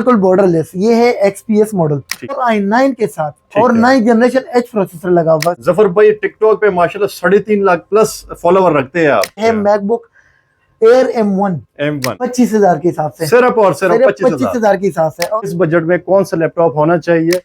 बिल्कुल बॉर्डरलेस। ये है XPS मॉडल और i9 के साथ और 9th जनरेशन H प्रोसेसर लगा हुआ। जफर भाई टिकटॉक पे माशाल्लाह 3.5 लाख प्लस फॉलोवर रखते हैं आप। है मैकबुक एयर M1 25,000 के हिसाब से, सिर्फ और सिर्फ 25,000 के हिसाब से। इस बजट में कौन सा लैपटॉप होना चाहिए?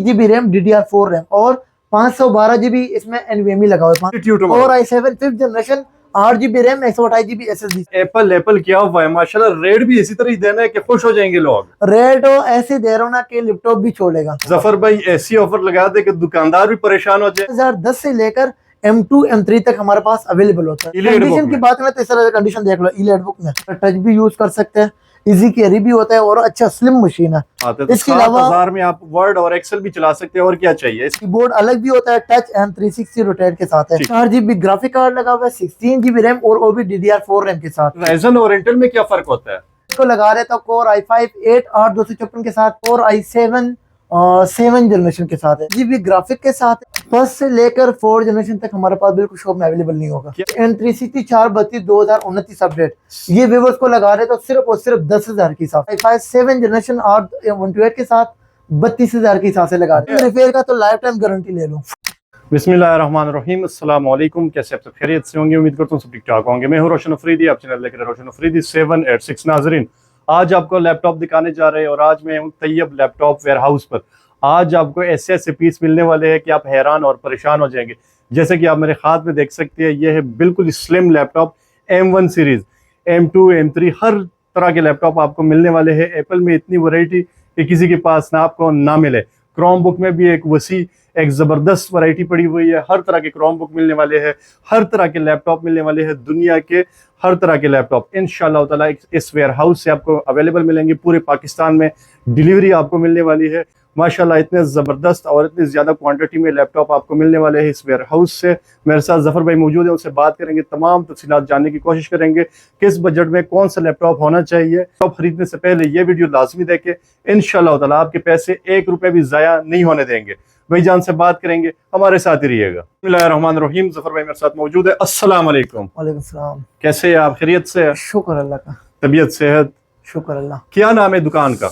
GB रैम DDR4 रैम और 512 GB इसमें NVMe लगा हुआ है और i7 5th generation 8 GB RAM 128 GB SSD। Apple क्या हुआ है माशाल्लाह, रेट भी इसी तरह ही देना है कि खुश हो जाएंगे लोग। रेट ऐसे दे रहा हूँ ना कि लैपटॉप भी छोड़ेगा। जफर भाई ऐसी ऑफर लगा दे कि दुकानदार भी परेशान हो जाए। 2010 से लेकर M2 M3 तक हमारे पास अवेलेबल होता है। कंडीशन की बात करें तो इस तरह कंडीशन देख लो। ई बुक में टच भी यूज कर सकते हैं, इजी कैरी भी होता है और अच्छा स्लिम मशीन है। इसके अलावा 7,000 में आप वर्ड और एक्सेल भी चला सकते हैं। और क्या चाहिए? कीबोर्ड अलग भी होता है, टच एंड 360 रोटेट के साथ है। 4 GB ग्राफिक कार्ड लगा हुआ है, 16 GB रैम और वो भी DDR4 रैम के साथ। राइजन और इंटेल में क्या फर्क होता है? इसको लगा रहे तो कोर i5 8/256 के साथ, कोर i7 7 जनरेशन के साथ है। GB ग्राफिक के साथ फर्स्ट से लेकर 4 जनरेशन तक हमारे पास बिल्कुल शॉप में अवेलेबल नहीं होगा। N360 432 2029 अपडेट ये व्यूअर्स को लगा रहे तो सिर्फ और सिर्फ 10,000 के हिसाब से। i5 7 जनरेशन 8/128 के साथ 32,000 के हिसाब से लगा रहे हैं। रिपेयर का तो लाइफ टाइम गारंटी ले लो। बिस्मिल्लाहिर्रहमानिर्रहीम, अस्सलाम वालेकुम। कैसे आप सब खैरियत से होंगे? उम्मीद करता हूँ सब ठीक ठाक होंगे। मैं हूँ रोशन अफरीदी, आप चैनल देख रहे हैं रोशन अफरीदी 786। नाजरीन, आज आपको लैपटॉप दिखाने जा रहे हैं और आज मैं हूँ तैयब लैपटॉप वेयरहाउस पर। आज आपको ऐसे ऐसे पीस मिलने वाले हैं कि आप हैरान और परेशान हो जाएंगे। जैसे कि आप मेरे हाथ में देख सकते हैं, ये है बिल्कुल slim laptop M1 series, M2 M3 हर तरह के लैपटॉप आपको मिलने वाले हैं। एप्पल में इतनी वैरायटी कि किसी के पास ना आपको ना मिले। क्रोम बुक में भी एक वसी एक ज़बरदस्त वैरायटी पड़ी हुई है। हर तरह के क्रोम बुक मिलने वाले हैं, हर तरह के लैपटॉप मिलने वाले हैं। दुनिया के हर तरह के लैपटॉप इंशाअल्लाह ताला इस वेयर हाउस से आपको अवेलेबल मिलेंगे। पूरे पाकिस्तान में डिलीवरी आपको मिलने वाली है। माशाल्लाह इतने ज़बरदस्त और इतनी ज़्यादा क्वांटिटी में लैपटॉप आपको मिलने वाले हैं इस वेयर हाउस से। मेरे साथ जफ़र भाई मौजूद है, उनसे बात करेंगे, तमाम तफसीलात जानने की कोशिश करेंगे। किस बजट में कौन सा लैपटॉप होना चाहिए। लैपटॉप खरीदने से पहले ये वीडियो लाजमी देखें। इंशाअल्लाह ताला आपके पैसे 1 रुपये भी ज़ाया नहीं होने देंगे। भाई जान से बात करेंगे, हमारे साथ ही रहिएगा। बिस्मिल्लाहिर्रहमानिर्रहीम, जफ़र भाई मेरे साथ मौजूद है। अस्सलाम वालेकुम। वालेकुम सलाम। कैसे हैं आप? खैरियत से? शुक्र अल्लाह का। तबीयत सेहत? शुक्र अल्लाह। क्या नाम है दुकान का?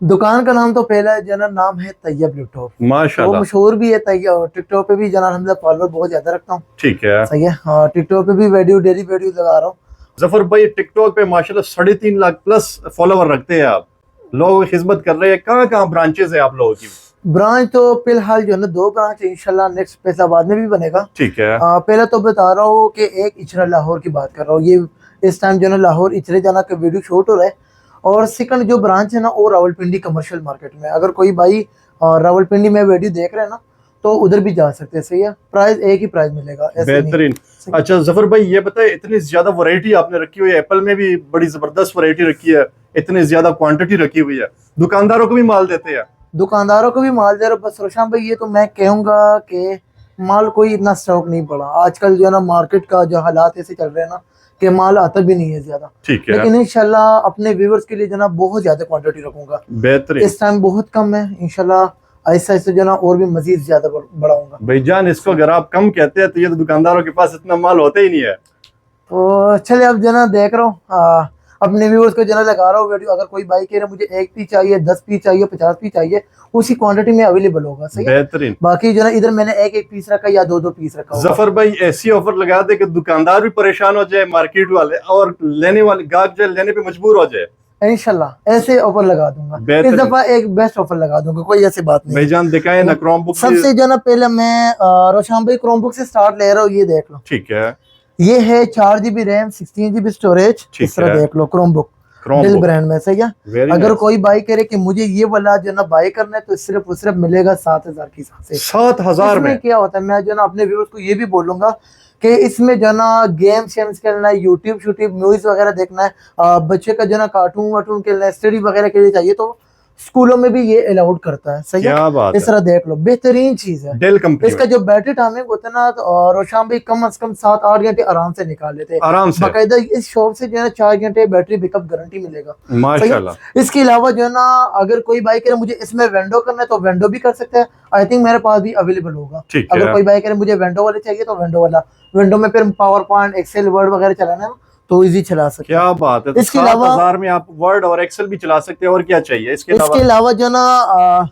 दुकान का नाम तो पहला जनरल नाम है तैयब लैपटॉप। माशाल्लाह, वो मशहूर भी है तैयब। टिकटॉक पे भी जनरल फॉलोअर बहुत ज्यादा रखता हूँ। ठीक है, सही है। हाँ, टिकटॉक पे भी डेली वीडियो लगा रहा हूँ। जफर भाई टिकटॉक पे माशाल्लाह 3.5 लाख प्लस फॉलोवर रखते हैं आप। लोग खिदमत कर रहे हैं। कहाँ कहाँ ब्रांचेस है आप लोगों की? ब्रांच तो फिलहाल जो है ना 2 ब्रांच है। इंशाल्लाह नेक्स्ट फैसलाबाद में भी बनेगा। ठीक है। पहले तो बता रहा हूँ कि एक इचरा लाहौर की बात कर रहा हूँ। ये इस टाइम जो है लाहौर इचरे जाना का वीडियो शूट हो रहा है। और सेकंड जो ब्रांच है ना वो रावलपिंडी कमर्शियल मार्केट में। अगर कोई भाई रावलपिंडी में वीडियो देख रहे हैं ना तो उधर भी जा सकते हैं। सही है, प्राइस एक ही प्राइस मिलेगा। बेहतरीन। अच्छा जफर भाई ये बताए, इतनी ज्यादा वैरायटी आपने रखी हुई है, एप्पल में भी बड़ी जबरदस्त वैरायटी रखी है, इतनी ज्यादा क्वांटिटी रखी हुई है, दुकानदारों को भी माल देते हैं? दुकानदारों को भी माल दे रहे। बस रोशान भाई ये तो मैं कहूँगा कि माल कोई इतना स्टॉक नहीं पड़ा। आजकल जो है ना मार्केट का जो हालात ऐसे चल रहे हैं ना कि माल आता भी नहीं है ज्यादा। ठीक है, लेकिन इंशाल्लाह अपने व्यूअर्स के लिए जो ना बहुत ज्यादा क्वांटिटी रखूंगा। बेहतरीन। इस टाइम बहुत कम है, इंशाल्लाह ऐसा ऐसे जो ना और भी मजीद ज्यादा बढ़ाऊंगा। भाईजान इसको अगर आप कम कहते हैं तो ये तो दुकानदारों के पास इतना माल होता ही नहीं है। तो चले अब जो ना देख रहा हूँ अपने व्यूअर्स को जना लगा रहा हूँ वीडियो। अगर कोई बाइक कह रहा है मुझे 1 पीस चाहिए, 10 पीस चाहिए, 50 पीस चाहिए, उसी क्वांटिटी में अवेलेबल होगा। सही है, बेहतरीन। बाकी जो ना इधर मैंने 1 पीस रखा या 2 पीस रखा। जफर भाई ऐसी ऑफर लगा दे कि दुकानदार भी परेशान हो जाए, मार्केट वाले और लेने वाले गाहक जो लेने पे मजबूर हो जाए। इंशाल्लाह ऐसे ऑफर लगा दूंगा। इस दफा एक बेस्ट ऑफर लगा दूंगा, कोई ऐसी बात नहीं। भाईजान दिखाए ना क्रोम बुक। सबसे जो ना पहले मैं रोशान भाई क्रोम बुक से स्टार्ट ले रहा हूँ। ये देख लो। ठीक है, ये है 4 GB रैम 16 GB स्टोरेज। इस तरह देख लो क्रोम बुक डेल ब्रांड में। सही है। अगर कोई बाई करे कि मुझे ये वाला जो ना बाई करना है तो सिर्फ मिलेगा 7,000 के हिसाब से। 7,000 में क्या होता है, मैं जो ना अपने व्यूअर्स को ये भी बोलूंगा कि इसमें जो ना गेम शेम्स खेलना है, यूट्यूब म्यूजिक वगैरह देखना है, बच्चे का जो ना कार्टून वार्टून खेलना है, स्टडी वगैरह के लिए चाहिए तो स्कूलों में भी ये अलाउड करता है। सही है, क्या बात इस तरह देख लो, बेहतरीन चीज है। डेल कंपनी इसका जो बैटरी टाइमिंग होता है ना, तो रोशान भाई कम से कम 7-8 घंटे आराम से निकाल लेते हैं आराम से, बाकायदा। इस शॉप से जो है ना 4 घंटे बैटरी बैकअप गारंटी मिलेगा माशाल्लाह। इसके अलावा जो है ना, अगर कोई बाइक है मुझे इसमें विंडो करना है तो विंडो भी कर सकते हैं। आई थिंक मेरे पास भी अवेलेबल होगा। ठीक अगर है, कोई बाइक है मुझे विंडो वाले चाहिए तो विंडो वाला, विंडो में फिर पावर पॉइंट, एक्सेल, वर्ड वगैरह चलाना है तो इजी चला सकते हैं। क्या बात है। तो इसके अलावा 7,000 में आप वर्ड और एक्सेल भी चला सकते हैं, और क्या चाहिए इसके इसके अलावा? अलावा जो ना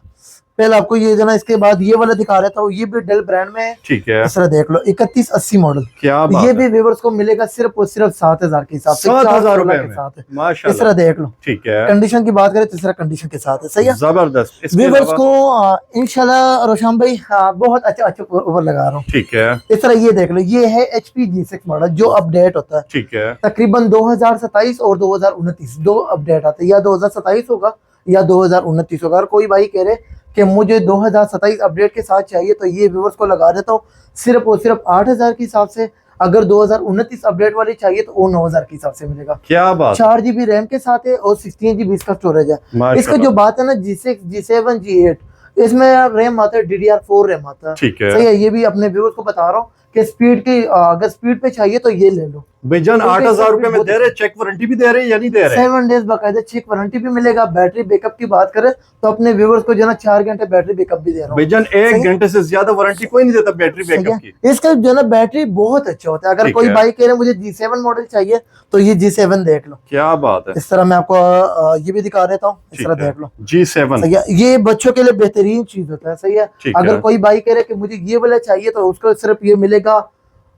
पहले आपको ये जो ना, इसके बाद ये वाला दिखा रहा था, ये भी डेल ब्रांड में है। ठीक है, इस तरह देख लो, 3180 मॉडल। क्या बात ये है। भी व्यूअर्स को मिलेगा सिर्फ और सिर्फ 7,000 के हिसाब से, 7,000 रुपए के में, साथ है। इस माशाल्लाह। तरह देख लो, ठीक है, कंडीशन की बात करें तो इस तरह कंडीशन के साथ है। सही है, जबरदस्त। इसके व्यूअर्स अलावा को इंशाल्लाह रोशान भाई बहुत अच्छा ऊपर लगा रहा हूँ। ठीक है, इस तरह ये देख लो, ये है HP G6 मॉडल जो अपडेट होता है। ठीक है, तकरीबन 2027 और 2029 दो अपडेट आते हैं, या 2027 होगा या 2029 होगा। अगर कोई भाई कह रहे कि मुझे 2027 अपडेट के साथ चाहिए तो ये व्यूअर्स को लगा देता हूँ सिर्फ और सिर्फ 8,000 के हिसाब से। अगर 2029 अपडेट वाली चाहिए तो वो 9,000 के हिसाब से मिलेगा। क्या बात। 4 GB रैम के साथ है और 16 GB इसका स्टोरेज है। इसका जो बात है ना, G6, G7, G8, इसमें रैम आता है DDR4 रैम आता है। ठीक है, सही है, ये भी अपने व्यूअर्स को बता रहा हूँ कि स्पीड की अगर स्पीड पे चाहिए तो ये ले लो। बेजन 8,000 रुपए में दे रहे, चेक वारंटी भी दे रहे या नहीं दे रहे? 7 डेज बाकायदा चेक वारंटी भी मिलेगा। बैटरी बैकअप की बात करें तो अपने व्यूअर्स को जो ना 4 घंटे बैटरी बैकअप भी दे रहा हूँ। बेजन 1 घंटे से ज्यादा वारंटी कोई नहीं देता बैटरी बैकअप की। इसका जो ना बैटरी बहुत अच्छा होता है। अगर कोई बाइक कह रहे मुझे G7 मॉडल चाहिए तो ये G7 देख लो। क्या बात है। इस तरह मैं आपको ये भी दिखा देता हूँ, इस तरह देख लो। G7 ये बच्चों के लिए बेहतरीन चीज होता है। सही है, अगर कोई बाइक कह रहे कि मुझे ये वाला चाहिए तो उसको सिर्फ ये मिलेगा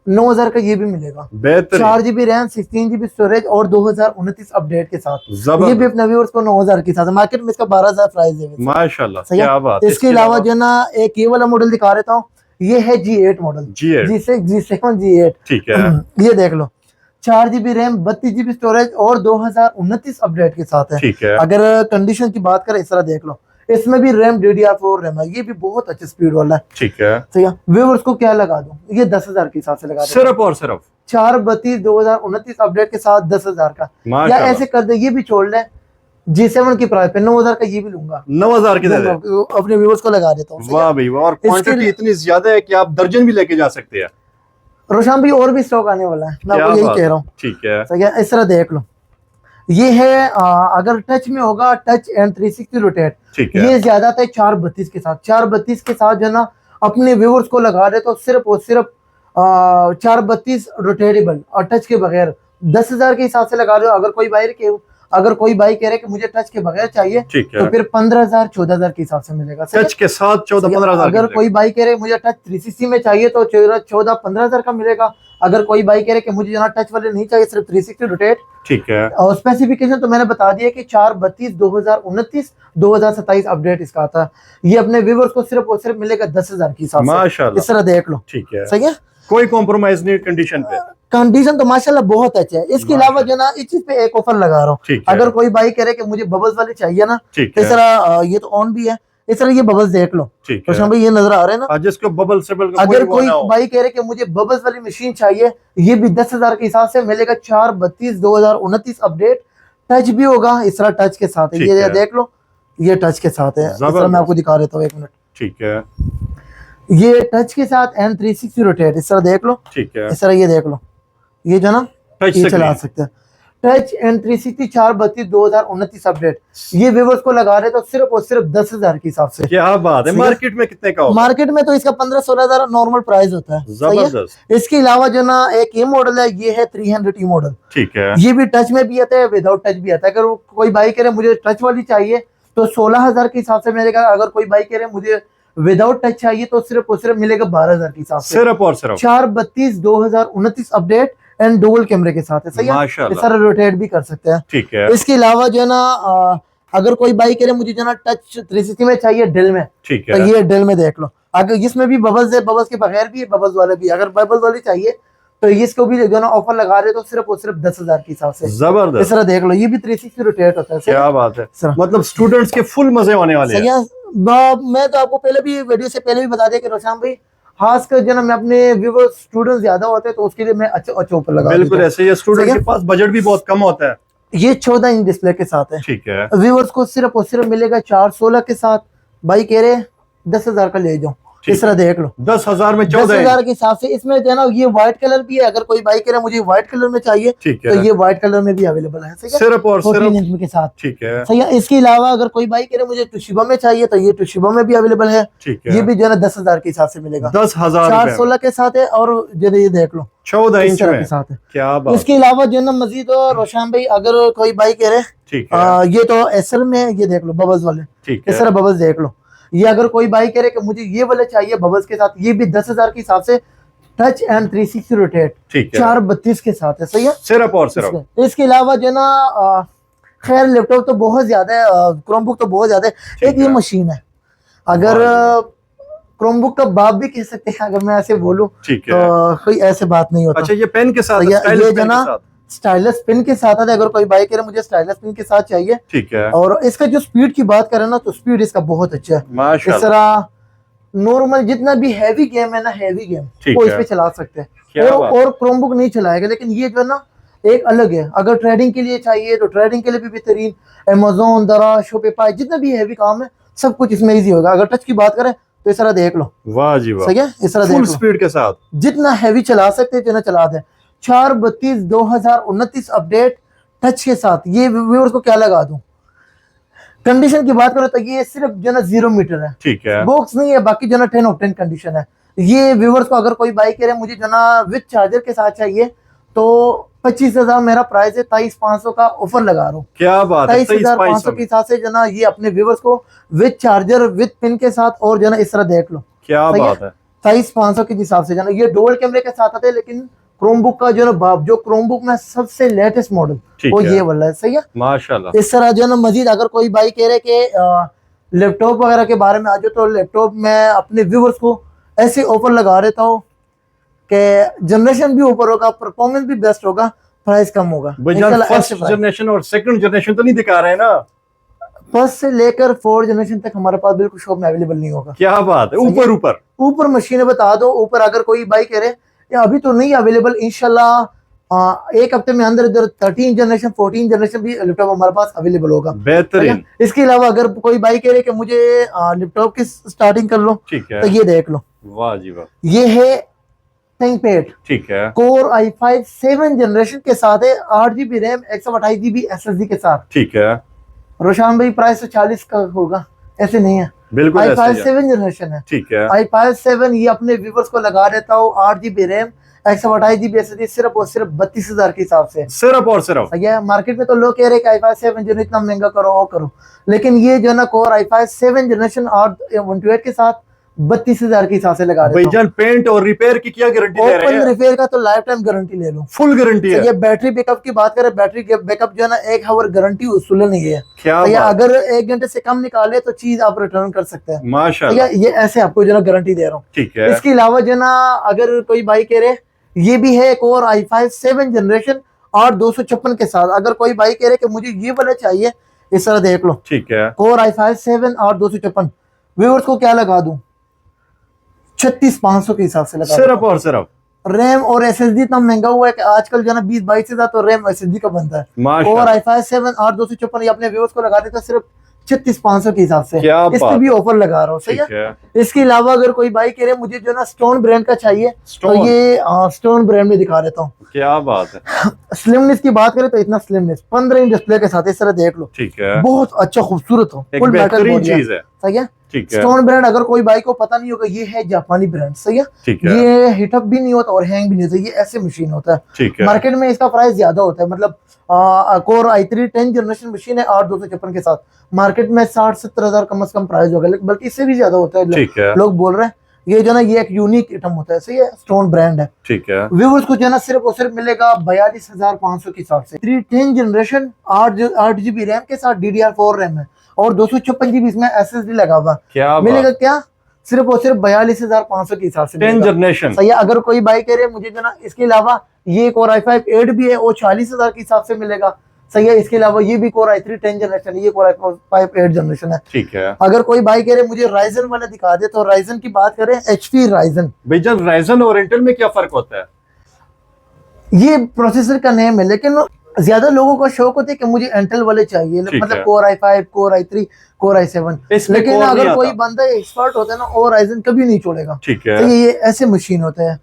9,000 का, ये भी मिलेगा। 4 GB रैम, 16 GB स्टोरेज और 2029 अपडेट के साथ। ये भी अपने व्यूअर्स को 9,000 के साथ, मार्केट में इसका 12,000 प्राइस है माशाल्लाह। क्या बात। इसके अलावा जो ना एक ये वाला मॉडल दिखा देता हूँ, ये है G8 model, G6, G7, G8। ठीक है, ये देख लो, 4 GB रैम, 32 GB स्टोरेज और 2029 अपडेट के साथ है। ठीक है, अगर कंडीशन की बात करें इस तरह देख लो, इसमें भी रैम DDR4 रैम है, ये भी बहुत अच्छे स्पीड वाला है। ठीक है, ठीक है, व्यूअर्स को क्या लगा दूं, ये 10,000 के हिसाब से लगा दूं, सिर्फ और सिर्फ 4/32 2029 अपडेट के साथ 10,000 का। या ऐसे कर दे, ये भी छोड़ ले, G7 की प्राइस पे 9,000 का ये भी लूंगा, 9,000 के दे दे। अपने व्यूअर्स को लगा देता हूँ। वाह भाई वाह, और क्वांटिटी इतनी ज्यादा है कि आप दर्जन भी लेके जा सकते हैं। रोशान भी और भी स्टॉक आने वाला है, मैं आपको यही कह रहा हूँ। ठीक है, सही है, इस तरह देख लो, ये है अगर टच में होगा, टच एंड 360 रोटेट, ये ज्यादा था 4/32 के साथ। 4/32 के साथ जो ना अपने व्यूअर्स को लगा दे तो सिर्फ और सिर्फ 4/32 रोटेटेबल और टच के बगैर 10,000 के हिसाब से लगा दो। अगर कोई बाइक कह रहे कि मुझे टच के बगैर चाहिए तो फिर 15,000 14,000 के हिसाब से मिलेगा। टच के साथ 14-15,000। अगर कोई बाइक कह रहे मुझे टच 360 में चाहिए तो 14-15,000 का मिलेगा। अगर कोई बाइक कह रहे कि मुझे जो ना टच वाले नहीं चाहिए, सिर्फ 360 रोटेट। ठीक है, और स्पेसिफिकेशन तो मैंने बता दिया कि 4/32 2029 2027 अपडेट इसका आता है। ये अपने व्यूअर्स को सिर्फ और सिर्फ मिलेगा 10,000 के हिसाब से। इस तरह देख लो। ठीक है, सही है, कोई कॉम्प्रोमाइज नहीं कंडीशन पे। कंडीशन तो माशाल्लाह बहुत अच्छा है। इसके अलावा जो ना इस चीज पे एक ऑफर लगा रहा हूँ, अगर कोई बाइक कह रहे कि मुझे बबल्स वाले चाहिए ना, इस तरह ये तो ऑन भी है, इस तरह ये बबल्स देख लो। रोशन भाई ये नजर आ रहे हैं ना, जिसको बबल्स अगर कोई बाइक कह रहे कि मुझे बबल्स वाली मशीन चाहिए, ये भी 10,000 के हिसाब से मिलेगा। 4/32 2029 अपडेट, टच भी होगा, इस तरह टच के साथ है। ये देख लो, ये टच के साथ है। इस तरह मैं आपको दिखा देता हूँ, 1 मिनट। ठीक है, ये टच के साथ एंड 360 रोटेट, इस तरह देख लो। ठीक है, इस तरह ये देख लो, ये जो ना ये चला सकते हैं। टच एंड 360 4/32 2029 अपडेट, ये व्यूअर्स को लगा रहे तो सिर्फ और सिर्फ 10,000 के हिसाब से। क्या बात है। मार्केट में कितने का होगा? मार्केट में तो इसका 15-16,000 नॉर्मल प्राइस होता है। जबरदस्त। इसके अलावा जो ना एक ये मॉडल है, ये है 300E मॉडल। ठीक है, ये भी टच में भी आता है, विदाउट टच भी आता है। अगर कोई बाइक कह रहे मुझे टच वाली चाहिए तो 16,000 के हिसाब से मिलेगा। अगर कोई बाइक कह रहे मुझे विदाउट टच चाहिए तो सिर्फ और सिर्फ मिलेगा 12,000 के हिसाब से। सिर्फ और सिर्फ 4/32 2029 अपडेट एंड डुअल कैमरे के साथ है। सही है, इस तरह रोटेट भी कर सकते हैं। ठीक है, इसके अलावा जो है ना अगर कोई बाइक कह रहे मुझे जो ना टच 360 में चाहिए डेल में, ठीक है, तो ये डेल में देख लो। अगर इसमें भी बबल्स है, बबल्स के बगैर भी है, बबल्स वाले भी। अगर बबल्स वाली चाहिए तो इसको भी जो ना ऑफर लगा रहे तो सिर्फ और सिर्फ 10,000 के हिसाब से। जबरदस्त। इस तरह देख लो, ये भी 360 रोटेट होता है। क्या बात है, मतलब स्टूडेंट्स के फुल मजे होने वाले हैं। मैं तो आपको पहले भी वीडियो से पहले भी बता दिया कि रोशान भाई खासकर जो ना मैं अपने व्यूअर्स स्टूडेंट्स ज्यादा होते हैं तो उसके लिए मैं अच्छा ऊपर लगा। बिल्कुल ऐसे ही, स्टूडेंट के पास बजट भी बहुत कम होता है। ये 14 इंच डिस्प्ले के साथ है। ठीक है, व्यूअर्स को सिर्फ और सिर्फ मिलेगा 416 के साथ। भाई कह रहे 10,000 का ले जाओ, इस तरह देख लो। 10,000 में 14 10,000 के हिसाब से इसमें जो है ना ये व्हाइट कलर भी है। अगर कोई भाई कह रहा है मुझे व्हाइट कलर में चाहिए ठीक तो है, ये व्हाइट कलर में भी अवेलेबल है। सिर्फ और 14 सिर्फ इंच के साथ। ठीक है, सही है। इसके अलावा अगर कोई भाई कह रहे मुझे टुशिबा में चाहिए तो ये टुशिबा में भी अवेलेबल है। ठीक है, ये भी जो है ना 10,000 के हिसाब से मिलेगा। 10,000 416 के साथ है और जो है ये देख लो 14 इस इंच तरह में। के साथ है। क्या बात, इसके अलावा जो है ना मजीद रोशन भाई अगर कोई भाई कह रहे ठीक है, ये तो एसएल में है, ये देख लो बबल्स वाले, ठीक इस है, तरह बबल्स देख लो। ये अगर कोई भाई कह रहे कि मुझे ये वाले चाहिए बबल्स के साथ, ये भी 10,000 के हिसाब से टच एंड 360 रोटेट ठीक है, 432 के साथ है। सही है। सिर्फ और सिर्फ इसके अलावा जो है ना खैर लैपटॉप तो बहुत ज्यादा है, क्रोमबुक तो बहुत ज्यादा है। एक ये मशीन है, अगर क्रोमबुक का बाप भी कह सकते हैं अगर मैं ऐसे बोलूं, ठीक है। तो कोई ऐसे बात नहीं होता। अच्छा, ये पेन के साथ, ये स्टाइलस जो पेन के ना साथ, स्टाइलस पिन के साथ है। अगर कोई बाइक कह रहे मुझे स्टाइलस पिन के साथ चाहिए, ठीक है, और इसका जो स्पीड की बात करें ना तो स्पीड इसका बहुत अच्छा है। इस माशाल्लाह, तरह नॉर्मल जितना भी हैवी गेम है ना, हैवी गेम ठीक वो है। इस पे चला सकते हैं। क्या बात। और क्रोमबुक नहीं चलाएगा। लेकिन ये जो है ना एक अलग है। अगर ट्रेडिंग के लिए चाहिए तो ट्रेडिंग के लिए भी बेहतरीन। अमेजोन, दराज, शॉपिफाई जितना भी हैवी काम है सब कुछ इसमें इजी होगा। अगर टच की बात करें तो इस तरह देख लो, वाह जी वाह, सही है। इस तरह देख फुल लो, स्पीड के साथ जितना हैवी चला सकते हैं जो ना चला दे। 4/32/2029 अपडेट टच के साथ। ये व्यूअर्स को क्या लगा दूं, कंडीशन की बात करो तो ये सिर्फ जो ना 0 मीटर है, ठीक है, बॉक्स नहीं है। बाकी जो ना 10 ऑफ 10 कंडीशन है। ये व्यूअर्स को अगर कोई बाइक कह रहे मुझे जो ना विद चार्जर के साथ चाहिए तो 25,000 मेरा प्राइस है। 23,500 का ऑफर लगा रहा हूँ। क्या बात है, 23,500 के हिसाब से जो ना ये अपने व्यूअर्स को विद चार्जर विद पिन के साथ और जो ना इस तरह देख लो, क्या सही बात है, 23,500 के हिसाब से जो ना ये डुअल कैमरे के साथ आते हैं। लेकिन क्रोमबुक का जो ना जो क्रोमबुक में सबसे लेटेस्ट मॉडल ठीक वो है। ये वाला है। सही है। माशाल्लाह, इस तरह जो ना मजीद अगर कोई भाई कह रहे कि लैपटॉप वगैरह के बारे में आ जाओ तो लैपटॉप में अपने व्यूअर्स को ऐसे ऑफर लगा देता हूँ कि जनरेशन भी ऊपर होगा, परफॉर्मेंस भी बेस्ट होगा, प्राइस कम होगा। फर्स्ट जनरेशन और सेकंड जनरेशन तो नहीं दिखा रहे हैं ना? फर्स्ट से लेकर 4 जनरेशन तक हमारे पास बिल्कुल शॉप में अवेलेबल नहीं होगा। क्या बात है, ऊपर ऊपर ऊपर मशीनें बता दो। ऊपर अगर कोई बाई कह रहे या अभी तो नहीं अवेलेबल, इंशाल्लाह एक हफ्ते में अंदर इधर 13 जनरेशन 14 जनरेशन भी लैपटॉप हमारे पास अवेलेबल होगा। बेहतरीन। इसके अलावा अगर कोई बाई कह रहे कि मुझे लैपटॉप की स्टार्टिंग कर लो, ठीक है, तो ये देख लो, वाह जी वाह, ये है थिंकपैड ठीक है, कोर i5 7 जनरेशन के साथ है। 8 GB रैम 128 GB SSD के साथ। ठीक है, रोशान भाई प्राइस तो 40 का होगा, ऐसे नहीं है। बिल्कुल ऐसे i5 ही है। 7 जनरेशन है। ठीक है, i5 7 ये अपने व्यूवर्स को लगा देता हूँ। 8 GB रैम 128 GB SSD सिर्फ और सिर्फ 32,000 के हिसाब से। सिर्फ और सिर्फ सही है। मार्केट में तो लोग कह रहे हैं कि i5 7 जो इतना महंगा करो वो करो, लेकिन ये जो ना कोर i5 7 जनरेशन 128 के साथ 32,000 के हिसाब से लगा देता हूँ। भाईजान पेंट और रिपेयर की क्या गारंटी दे रहे ओपन हैं? रिपेयर का तो लाइफ टाइम गारंटी ले लो, फुल गारंटी है। ये बैटरी बैकअप की बात करें, बैटरी बैकअप जो है ना 1 आवर गारंटी उसूल नहीं है। क्या तो ये बात, अगर 1 घंटे से कम निकाले तो चीज आप रिटर्न कर सकते हैं। माशाल्लाह, ये ऐसे आपको जो ना गारंटी दे रहा हूँ। ठीक है, इसके अलावा जो ना अगर कोई भाई कह रहे ये भी है एक और i5 7 जनरेशन 8256 के साथ। अगर कोई भाई कह रहे कि मुझे ये वाला चाहिए, इस तरह देख लो, ठीक है, कोर i5 7 8256 व्यूअर्स को क्या लगा दूं, 36,500 के हिसाब से लगा सिर्फ और सिर्फ रैम और SSD इतना महंगा हुआ है कि आजकल जो ना 20-22 से तो रैम SSD का बनता है। और माशाल्लाह, i5 7 8256 ये अपने व्यूअर्स को लगा देता है सिर्फ 36,500 के हिसाब से। क्या इस पे बात भी ऑफर लगा रहा हूँ। सही ठीक है। है, इसके अलावा अगर कोई भाई कह रहे मुझे जो ना स्टोन ब्रांड का चाहिए तो स्टोन, ये स्टोन ब्रांड में दिखा देता हूँ। क्या बात है, स्लिमनेस की बात करें तो इतना स्लिमनेस 15 इंच डिस्प्ले के साथ, इस तरह देख लो, ठीक है, बहुत अच्छा खूबसूरत हो, एक फुल मेटल बेहतरीन बॉडी है। चीज है। सही है। ठीक है, स्टोन ब्रांड अगर कोई भाई को पता नहीं होगा, ये है जापानी ब्रांड। सही है। ठीक है, ये हिटअप भी नहीं होता और हैंग भी नहीं होता, ये ऐसे मशीन होता है। ठीक है, मार्केट में इसका प्राइस ज्यादा होता है, मतलब कोर i3 10 जनरेशन मशीन है 8256 के साथ, मार्केट में 60-70 हजार कम से कम प्राइस होगा, बल्कि इससे भी ज्यादा होता है। ठीक है, लोग बोल रहे हैं ये जो ना ये एक यूनिक आइटम होता है। सही है। स्टोन ब्रांड है। ठीक है, व्यूअर्स को जो ना सिर्फ और सिर्फ मिलेगा 42,500 के हिसाब से। 10 जनरेशन 8 GB रैम के साथ DDR4 रैम है और 256 GB इसमें SSD लगा हुआ क्या मिलेगा। बात, क्या सिर्फ और सिर्फ 42,500 के हिसाब से 10 मिलेगा। जनरेशन, सही है। अगर कोई बाई कह रहे मुझे जो ना इसके अलावा ये कोर i5 8 भी है, वो 40,000 के हिसाब से मिलेगा। सही है। इसके अलावा ये भी कोर i3 10 जनरेशन, ये कोर i5 8 जनरेशन है। ठीक है। अगर कोई बाई कह रहे मुझे राइजन वाला दिखा दे तो राइजन की बात करें HP राइजन। भाईजान राइजन और इंटेल में क्या फर्क होता है? ये प्रोसेसर का नेम है, लेकिन ज्यादा लोगों का शौक होता है कि मुझे इंटेल वाले चाहिए, ठीक मतलब है। Core i5, core i3, core i7। इसमें लेकिन core नहीं अगर आता। कोई बंदा एक्सपर्ट होता है ना, और राइजन कभी नहीं छोड़ेगा। ठीक है। तो ये ऐसे मशीन होते हैं।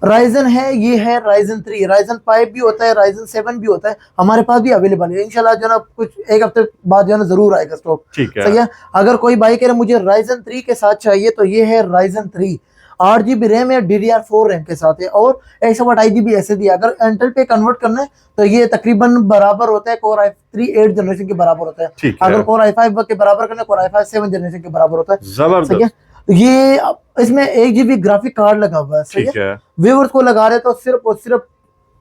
राइजन है, ये है राइजन 3, राइजन 5 भी होता है, राइजन 7 भी होता है, हमारे पास भी अवेलेबल है। इंशाल्लाह जो ना कुछ एक हफ्ते बाद जो ना जरूर आएगा स्टॉक। ठीक है। सही है। अगर कोई बाइक कह रहे मुझे राइजन 3 के साथ चाहिए, तो ये है राइजन 3, 8 GB रैम है, DDR4 रैम के साथ है, और 128 GB SSD। अगर इंटेल पे कन्वर्ट करना है तो ये तकरीबन बराबर होता है कोर i3 8 जनरेशन के बराबर होता है। ठीक है। अगर कोर i5 के बराबर करना है, कोर i5 7 जनरेशन के बराबर होता है। सही जबरदस्त। है। ये इसमें 1 GB ग्राफिक कार्ड लगा हुआ है। सही ठीक है। है। व्यूअर्स को लगा रहे तो सिर्फ और सिर्फ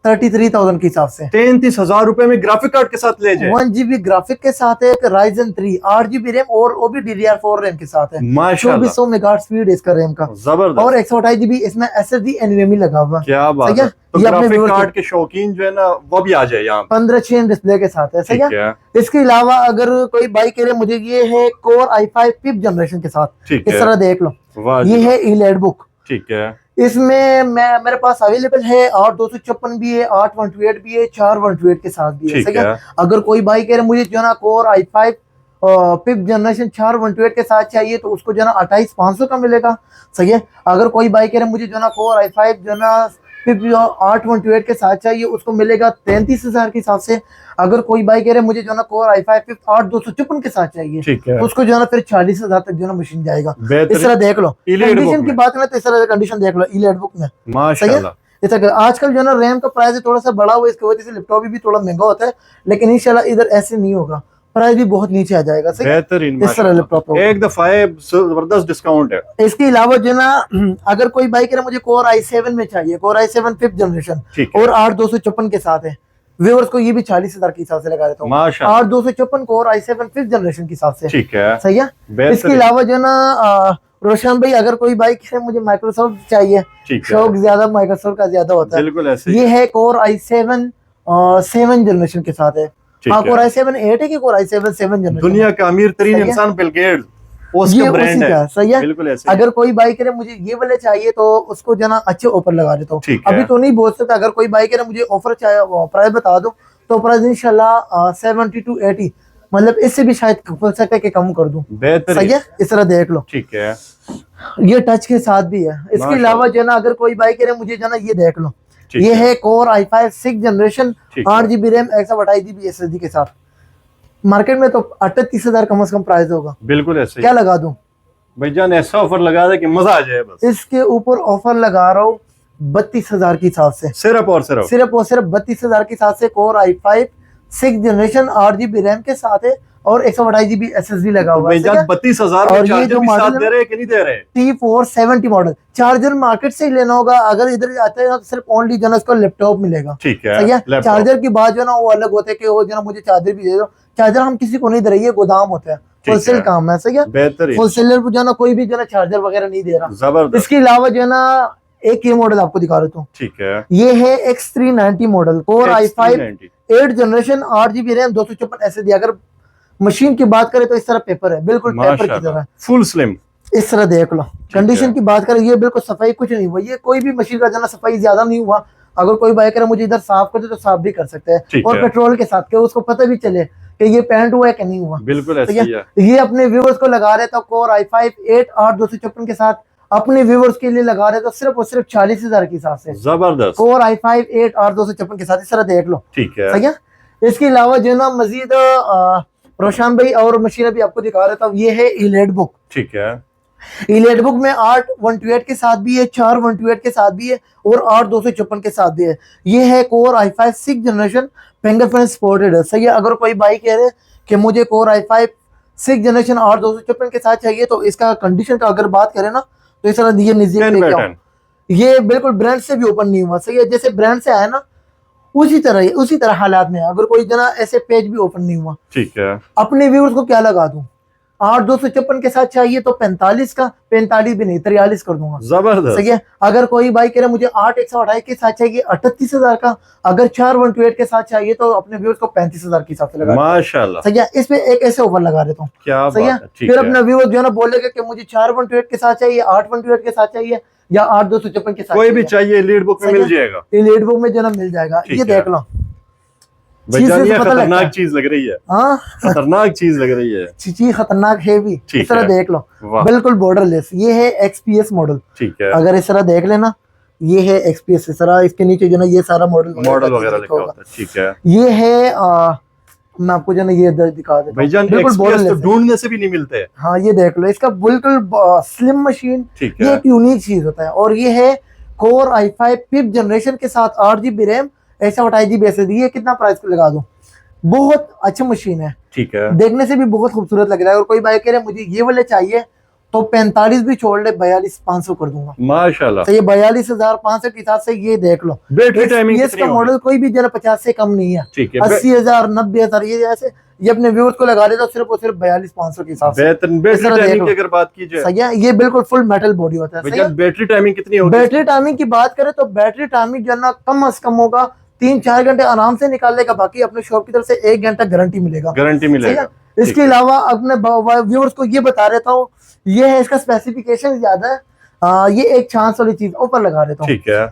33,000 के हिसाब से 33,000 रुपए में ग्राफिक कार्ड के साथ ले जाए। 1 GB ग्राफिक के साथ है, एक राइजन 3 8 GB रैम, और वो भी DDR4 रैम के साथ है। माशाल्लाह। 2400 मेगाहर्ट्ज स्पीड है इसका रैम का, जबरदस्त। और 128 GB इसमें SSD NVMe लगा हुआ है। क्या बात सही है। है। तो ये अपने ग्राफिक viewers कार्ड के शौकीन जो है ना वो भी आ जाए यहाँ पे। 15:6 डिस्प्ले के साथ है। सही ठीक है। है। इसके अलावा अगर कोई बाइक कह रहे मुझे ये है कोर i5 5th जनरेशन के साथ, ठीक इस है। तरह देख लो, वाह ये जी। है ईलेड बुक। ठीक है। इसमें मेरे पास अवेलेबल है 8 256 भी है, 8 128 भी है, 4 128 के साथ भी है। ठीक सही है। है। अगर कोई बाइक कह रहे मुझे जो ना कोर i5 5th जनरेशन 4 128 के साथ चाहिए, तो उसको जो ना 28,500 का मिलेगा। सही है। अगर कोई बाइक कह रहे मुझे जो ना कोर i5 जो ना 8 128 के साथ चाहिए, उसको मिलेगा 33,000 के हिसाब से। अगर कोई बाइक कह रहे मुझे जो ना कोर i5 5th 8 256 के साथ चाहिए, ठीक है। तो उसको जो ना फिर 40,000 तक जो ना मशीन जाएगा। बेहतरीन। इस तरह देख लो E-Lead book कंडीशन की में। बात करें तो इस तरह कंडीशन देख लो ईलेड बुक में। सही है। माशाल्लाह। जैसा कि आजकल जो ना रैम का प्राइस थोड़ा सा बढ़ा हुआ है, इसकी वजह से लैपटॉप भी थोड़ा महंगा होता है, लेकिन इंशाल्लाह इधर ऐसे नहीं होगा, प्राइस भी बहुत नीचे आ जाएगा। सही है। बेहतरीन। इस तरह लैपटॉप होगा। एक दफा जबरदस्त डिस्काउंट है। इसके अलावा जो ना अगर कोई बाइक है मुझे कोर i7 में चाहिए, कोर i7 5th जनरेशन, ठीक है। और 8 256 के साथ है, व्यूअर्स को ये भी 40,000 के हिसाब से लगा देता हूँ। माशाल्लाह। 8 256 कोर i7 5th जनरेशन के हिसाब से। ठीक है। सही है। बेहतरीन। इसके अलावा जो ना रोशन भाई, अगर कोई बाइक है मुझे माइक्रोसॉफ्ट चाहिए, ठीक है। शौक ज्यादा माइक्रोसॉफ्ट का ज्यादा होता है, बिल्कुल ऐसे ही ये है। है कोर i7 7 जनरेशन के साथ है। ठीक हाँ, है। कोर i7 8 है कि कोर i7 7 जनरेशन? दुनिया का अमीर तरीन सही है। इंसान बिल गेट्स ये उसका उसी ब्रांड का है। सही है। बिल्कुल ऐसे ही है। अगर कोई बाइक है मुझे ये वाले चाहिए, तो उसको जो ना अच्छे ऑफर लगा देता हूँ। ठीक है। अभी तो नहीं बोल सकता। अगर कोई बाइक है मुझे ऑफर चाहिए, प्राइस बता दो, तो प्राइस इंशाल्लाह 70 to 80, मतलब इससे भी शायद हो सकता है कि कम कर दूं। बेहतरीन। सही है। इस तरह देख लो, ठीक है। ये टच के साथ भी है। इसके माशाल्लाह। अलावा जो ना अगर कोई बाइक है मुझे जो ना ये देख लो, ठीक ये है। है कोर i5 6 जनरेशन ठीक है। 8 GB रैम 128 GB SSD के साथ। मार्केट में तो 38,000 कम से कम प्राइस होगा। बिल्कुल ऐसे ही। क्या लगा दूं? भाईजान ऐसा ऑफर लगा दे कि मजा आ जाए बस। इसके ऊपर ऑफर लगा रहा हूँ 32,000 के हिसाब से, सिर्फ और सिर्फ। सिर्फ और सिर्फ 32,000 के साथ से। Core i5 6 generation 8 GB RAM के साथ है, और 128 GB SSD लगा तो हुआ है। भाईजान 32,000 और में ये चार्जर जो भी मॉडल साथ है दे रहे हैं कि नहीं दे रहे? T470 मॉडल चार्जर मार्केट से ही लेना होगा। अगर इधर आते हैं तो सिर्फ ओनली जो ना उसको लैपटॉप मिलेगा। ठीक है। सही है। लैपटॉप। चार्जर की बात जो ना वो अलग होता है कि वो जो ना मुझे चार्जर भी दे दो। चार्जर हम किसी को नहीं दे रहे, ये गोदाम होता है, ठीक होलसेल है। काम है। सही है। बेहतरीन। होलसेलर को जो ना कोई भी जो ना चार्जर वगैरह नहीं दे रहा। जबरदस्त। इसके अलावा जो ना एक ये मॉडल आपको दिखा रहा हूँ, ठीक है। ये है X390 model, core i5 X390 8 generation 8 GB RAM 256 SSD। अगर मशीन की बात करें तो इस तरह पेपर है, बिल्कुल पेपर की माशाल्लाह तरह। Full slim. इस तरह देख लो। है। कंडीशन की बात करें, ये बिल्कुल सफाई कुछ नहीं हुआ, ये कोई भी मशीन का जना सफाई ज्यादा नहीं हुआ। अगर कोई बाइक करे मुझे इधर साफ कर दे तो साफ भी कर सकते हैं, और है। पेट्रोल के साथ के उसको पता भी चले कि ये पेंट हुआ है कि नहीं हुआ। बिल्कुल ऐसे ही है। ये अपने व्यूवर्स को लगा रहे तो कोर i5 8 8 256 के साथ अपने व्यूवर्स के लिए लगा रहे तो सिर्फ और सिर्फ 40,000 के हिसाब से। जबरदस्त। कोर i5 8 8 256 के साथ इस तरह देख लो। ठीक है। सही है। इसके अलावा जो ना मजीद रोशन भाई और मशीन भी आपको दिखा रहा था, ये है ईलेड बुक। ठीक है। ईलेड बुक में 8 128 के साथ भी है, 4 128 के साथ भी है, और 8 256 के साथ भी है। ये है core i5 6 generation fingerprint supported है। सही है। अगर कोई बाइक कह रहे कि मुझे कोर i5 6 जनरेशन 8 256 के साथ चाहिए, तो इसका कंडीशन का अगर बात करें ना, तो इस तरह ये निजी 10 लेके by आओ। 10। ये बिल्कुल ब्रांड से भी ओपन नहीं हुआ। सही है। जैसे ब्रांड से आया ना, उसी तरह हालात में है। अगर कोई जना ऐसे पेज भी ओपन नहीं हुआ। ठीक है। अपने व्यूअर्स को क्या लगा दूं? 8 256 के साथ चाहिए तो 45 का, 45 भी नहीं 43 कर दूंगा। जबरदस्त। सही है। अगर कोई बाइक कह रहा मुझे 8 128 के साथ चाहिए 38,000 का, अगर 4 128 के साथ चाहिए तो अपने व्यूअर्स को 35,000 के हिसाब से लगा। माशाल्लाह। सही है। इसमें एक ऐसे ओवर लगा देता हूँ। क्या सही है। बात है। ठीक फिर है। अपना व्यूअर जो है ना बोलेगा कि मुझे 4 128 के साथ चाहिए, 8 128 के साथ चाहिए, या 8 256 के साथ कोई भी चाहिए लीड बुक में सही मिल है। जाएगा। ये लीड बुक में जो ना मिल जाएगा। ठीक ये है। देख लो, चीज भाईजान से ये पता लगता खतरनाक है। चीज लग रही है, हाँ खतरनाक चीज लग रही है। चीज खतरनाक है भी। ठीक इस तरह है। देख लो, वाह बिल्कुल बॉर्डरलेस। ये है एक्सपीएस मॉडल। ठीक है। अगर इस तरह देख लेना, ये है एक्सपीएस। इस तरह इसके नीचे जो ना ये सारा मॉडल मॉडल वगैरह लिखा होता है। ठीक है ये है मैं आपको जो ना ये इधर दिखा देता हूँ, भाईजान, बिल्कुल एक्सपीएस तो बॉर्डरलेस है। ढूंढने से भी नहीं मिलते हैं। हाँ ये देख लो, इसका बिल्कुल स्लिम मशीन। ठीक ये है। एक यूनिक चीज होता है। और ये है कोर i5 5th जनरेशन के साथ 8 GB रैम, 128 GB SSD। ये कितना प्राइस को लगा दूं? बहुत अच्छी मशीन है, ठीक है। देखने से भी बहुत खूबसूरत लग रहा है। और कोई भाई कह रहे मुझे ये वाले चाहिए, तो 45 भी छोड़ ले, 42,500 कर दूंगा। माशाल्लाह। तो ये 42,500 के हिसाब से ये देख लो। बैटरी टाइमिंग XPS कितनी का होगी? मॉडल कोई भी जो है 50 से कम नहीं है। ठीक है। 80,000 90,000 ये जैसे ये अपने व्यूअर्स को लगा देता सिर्फ और सिर्फ 42,500 के हिसाब से। बेहतरीन। इस बैटरी तरह देख टाइमिंग लो। की अगर बात की जाए सही है, ये बिल्कुल फुल मेटल बॉडी होता है। सही है। भाईजान, बैटरी टाइमिंग कितनी होगी? बैटरी टाइमिंग की बात करें तो बैटरी टाइमिंग जो है ना कम से कम होगा 3-4 घंटे आराम से निकाल लेगा। बाकी अपने शॉप की तरफ से 1 घंटा गारंटी मिलेगा। गारंटी सही मिलेगा। है। इसके अलावा अपने व्यूअर्स को ये बता देता हूँ, ये है इसका स्पेसिफिकेशन ज्यादा है। ये एक चांस वाली चीज ऊपर लगा देता हूँ। ठीक है।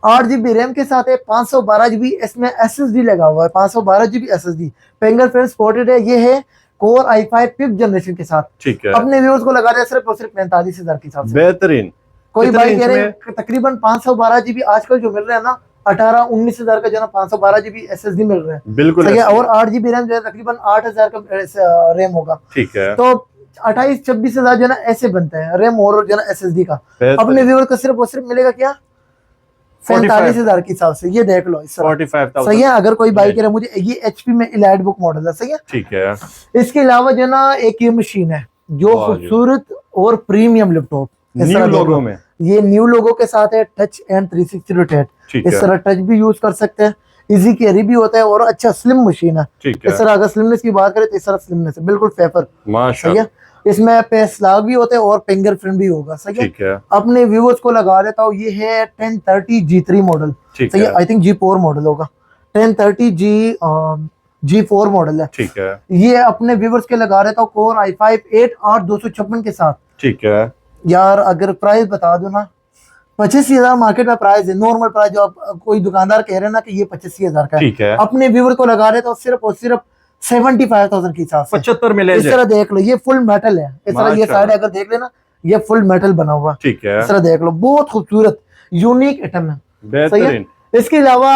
8 GB रैम के साथ है, 512 GB इसमें SSD लगा हुआ है। 512 GB SSD, फिंगरप्रिंट सपोर्टेड है। ये है कोर i5 5th जनरेशन के साथ। ठीक है। अपने व्यूअर्स को लगा दिया सिर्फ और सिर्फ 45,000 के हिसाब से। बेहतरीन। कोई कितने भाई इंच कह रहे में? हैं तकरीबन 512 GB आजकल जो मिल रहे हैं ना, 18-19 हजार का जो ना 512 GB SSD मिल रहे हैं। बिल्कुल सही है। ऐसे ही। और 8 GB रैम जो है तकरीबन 8,000 का रैम होगा। ठीक है। तो 28-26 हजार जो है ना ऐसे बनते हैं रैम और जो है ना SSD का। बेहतरीन। अपने व्यूअर को सिर्फ और सिर्फ मिलेगा क्या? 45,000 के हिसाब से। ये देख लो इस तरह। 45,000। सही है। अगर कोई बाइक कह रहा है मुझे, ये HP में इलाइट बुक मॉडल है। सही है। ठीक है। इसके अलावा जो है ना एक ये मशीन है जो वाह जी। खूबसूरत और प्रीमियम लैपटॉप। इस न्यू तरह देख लोगो लो। में। ये न्यू लोगो के साथ है, टच एंड 360 रोटेट। ठीक इस है। तरह टच भी यूज कर सकते हैं, इजी कैरी भी होता है और अच्छा स्लिम मशीन है। ठीक इस है। तरह अगर स्लिमनेस की बात करें तो इस तरह स्लिमनेस है, बिल्कुल फेफर। सही माशाल्लाह। है। इसमें पेस लॉक भी होते हैं और फिंगरप्रिंट भी होगा। सही है। ठीक है। अपने व्यूअर्स को लगा देता हूँ, ये है 1030 G3 मॉडल। ठीक सही है। है। आई थिंक G4 मॉडल होगा। 1030 G4 मॉडल है। ठीक है। ये अपने व्यूअर्स के लगा देता हूँ कोर i5 8/256 के साथ। ठीक है। यार अगर प्राइस बता दो ना, 85,000 मार्केट में प्राइस है, नॉर्मल प्राइस जो आप कोई दुकानदार कह रहे हैं ना कि ये 85,000 का है। ठीक है। अपने व्यूअर को लगा रहे तो सिर्फ और सिर्फ 75,000 के हिसाब से। 75 में ले इस जाए। तरह देख लो, ये फुल मेटल है। इस तरह ये माशाल्लाह। साइड अगर देख लेना, ये फुल मेटल बना हुआ है। ठीक है। इस तरह देख लो, बहुत खूबसूरत यूनिक आइटम है। सही है। बेहतरीन। इसके अलावा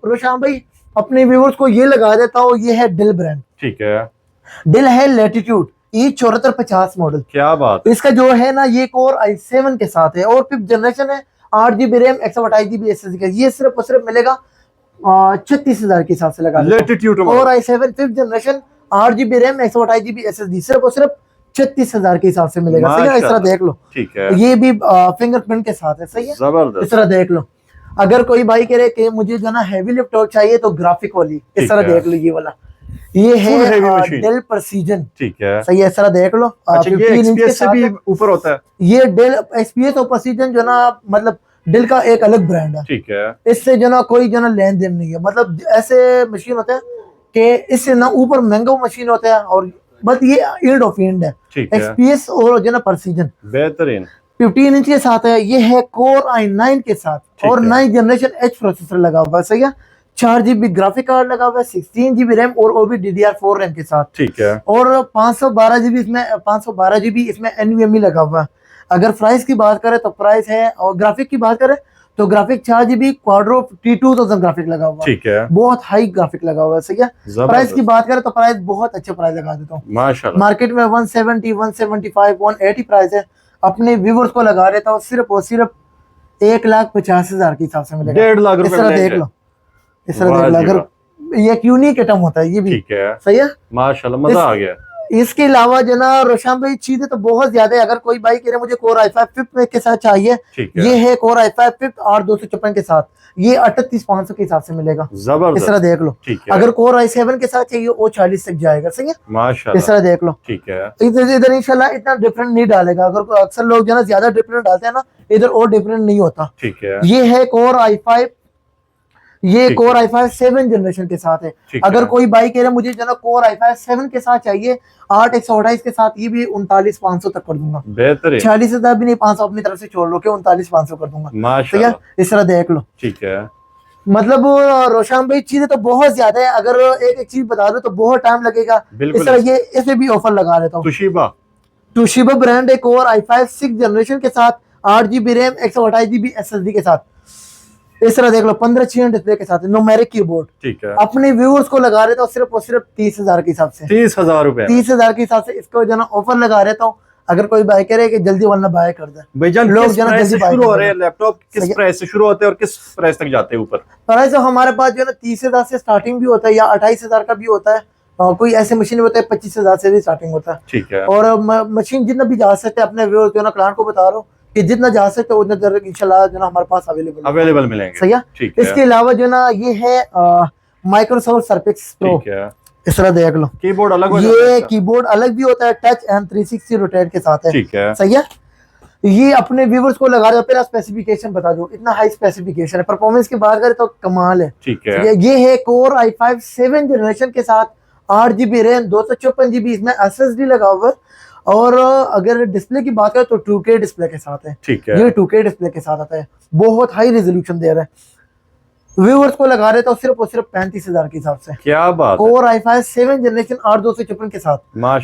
रोशान भाई अपने व्यूअर्स को ये लगा देता हूँ, ये है डिल ब्रांड। ठीक है। डिल है लैटिट्यूड E7450 मॉडल। क्या बात। इसका जो है ना ये कोर i7 के साथ है और 5th जनरेशन है। 8 GB रैम, 128 GB SSD का। ये सिर्फ और सिर्फ मिलेगा 36,000 के हिसाब से लगा देता हूं। Latitude core i7 5th generation, 8 GB RAM, 128 GB SSD, सिर्फ और सिर्फ 36,000 के हिसाब से मिलेगा। सही है। इस तरह देख लो, ठीक है। ये भी फिंगरप्रिंट के साथ है। सही है। इस जबरदस्त। तरह देख लो। अगर कोई भाई कह रहे कि मुझे जो ना हैवी लैपटॉप चाहिए तो ग्राफिक वाली, इस ठीक तरह है। देख लो ये वाला। ये Full heavy है machine। Dell Precision. ठीक है। सही है। इस तरह देख लो। अच्छा, ये 15 इंच के एक्सपीएस से साथ भी है। ऊपर होता है? ये डेल एक्सपीएस और प्रेसिजन जो ना मतलब डेल का एक अलग ब्रांड है। ठीक है। इससे जो ना कोई जो ना लेन देन नहीं है। मतलब ऐसे मशीन होते हैं कि इससे ना ऊपर महंगा मशीन होता है और बस ये एंड ऑफ एंड है। ठीक है। एक्सपीएस और जो ना प्रेसिजन बेहतरीन। 15 इंच के साथ है। ये है कोर i9 के साथ ठीक और है। 9th जनरेशन H प्रोसेसर लगा हुआ है। सही है। 4 GB ग्राफिक कार्ड लगा हुआ है, 16 GB रैम और वो भी DDR4 रैम के साथ। ठीक है। और 512 GB इसमें NVMe लगा हुआ है। अगर प्राइस की बात करें तो प्राइस है, और ग्राफिक की बात करें तो graphic 4 GB Quadro T2000 graphic लगा हुआ है। ठीक है। बहुत हाई ग्राफिक लगा हुआ है। सही है। जबरदस्त। प्राइस की बात करें तो प्राइस बहुत अच्छे प्राइस लगा देता हूँ। माशाल्लाह। मार्केट में 170, 175, 180 प्राइस है। अपने व्यूवर्स को लगा देता हूँ सिर्फ और सिर्फ 1,50,000 के हिसाब से मिलेगा। 1.5 लाख इस रुपए तरह में देख ले लो। इस तरह वाह देख लो। जी अगर ये एक यूनिक आइटम होता है ये भी। ठीक है। सही है। माशाल्लाह, मजा आ गया। इसके अलावा जो ना रोशान भाई चीजें तो बहुत ज्यादा है। अगर कोई भाई कह रहे मुझे कोर i5 5th के साथ चाहिए, ठीक है। ये है कोर i5 5th 8/256 के साथ। ये 38,500 के हिसाब से मिलेगा। जबरदस्त। इस तरह देख लो। ठीक है। अगर कोर i7 के साथ चाहिए वो 40 तक जाएगा। सही है। इस माशाल्लाह। तरह देख लो। ठीक है। इधर इंशाल्लाह इतना डिफरेंट नहीं डालेगा। अगर अक्सर लोग जो ना ज्यादा डिफरेंट डालते हैं ना, इधर और डिफरेंट नहीं होता। ठीक है। ये है कोर i5, ये ठीक कोर है। i5 7 जनरेशन के साथ है। ठीक अगर है। कोई बाइक कह रहे मुझे जो ना कोर i5 7 के साथ चाहिए 8/128 के साथ, ये भी 39,500 तक कर दूंगा। बेहतरीन। 40,000 भी नहीं, 500 अपनी तरफ से छोड़ लो के 39,500 कर दूंगा। ठीक है। माशाल्लाह। इस तरह देख लो। ठीक है। मतलब रोशन भाई चीजें तो बहुत ज्यादा है, अगर एक एक चीज बता दो तो बहुत टाइम लगेगा। बिल्कुल। इस तरह ये इसमें भी ऑफर लगा देता हूँ। तुशिबा टूशिबा ब्रांड एक और i5 6 जनरेशन के साथ 8 GB रैम 128 GB SSD के साथ। इस तरह देख लो 15 डिस्प्ले के साथ न्यूमेरिक कीबोर्ड। ठीक है। अपने व्यूअर्स को लगा रहता हूँ सिर्फ और सिर्फ 30,000 के हिसाब से। 30,000 रुपए 30,000 के हिसाब से इसको जो ना ऑफर लगा रहता हूँ। अगर कोई बाय करे कि जल्दी वरना बाय कर दे। भाईजान लोग किस जो ना प्राइस से जल्दी बाय शुरू हो कर रहे दे। हैं लैपटॉप, किस प्राइस से शुरू होते हैं और किस प्राइस तक जाते हैं ऊपर? प्राइस तो हमारे पास जो है ना 30,000 से स्टार्टिंग भी होता है या 28,000 का भी होता है। कोई ऐसे मशीन होता है 25,000 से भी स्टार्टिंग होता है। ठीक है। और मशीन जितना भी जा सकते हैं अपने व्यूअर्स जो ना क्लाइंट को बता रहा हूँ कि जितना जा सकते हैं उतना देर इंशाल्लाह जो ना हमारे पास अवेलेबल मिलेंगे। सही है। ठीक है। इसके अलावा जो ना ये है माइक्रोसॉफ्ट सर्फेक्स प्रो। ठीक है। इस तरह देख लो कीबोर्ड अलग हो जाता है ये इसका? कीबोर्ड अलग भी होता है, टच एंड 360 रोटेट के साथ है। ठीक है। सही है। ये अपने व्यूअर्स को लगा रहे हो। पहला स्पेसिफिकेशन बता दो, इतना हाई स्पेसिफिकेशन है। परफॉर्मेंस की बात करें तो कमाल है। ठीक है। ये है कोर i5 7 जनरेशन के साथ 8 GB रैम 254 GB इसमें SSD लगा हुआ है। और अगर डिस्प्ले की बात करें तो 2K डिस्प्ले के साथ है। ठीक है। ये 2K डिस्प्ले के साथ आता है, बहुत हाई रेजोल्यूशन दे रहा है। व्यूअर्स को लगा रहे तो सिर्फ और सिर्फ 35,000 के हिसाब से। क्या बात है। कोर i5 7 जनरेशन 8256 के साथ,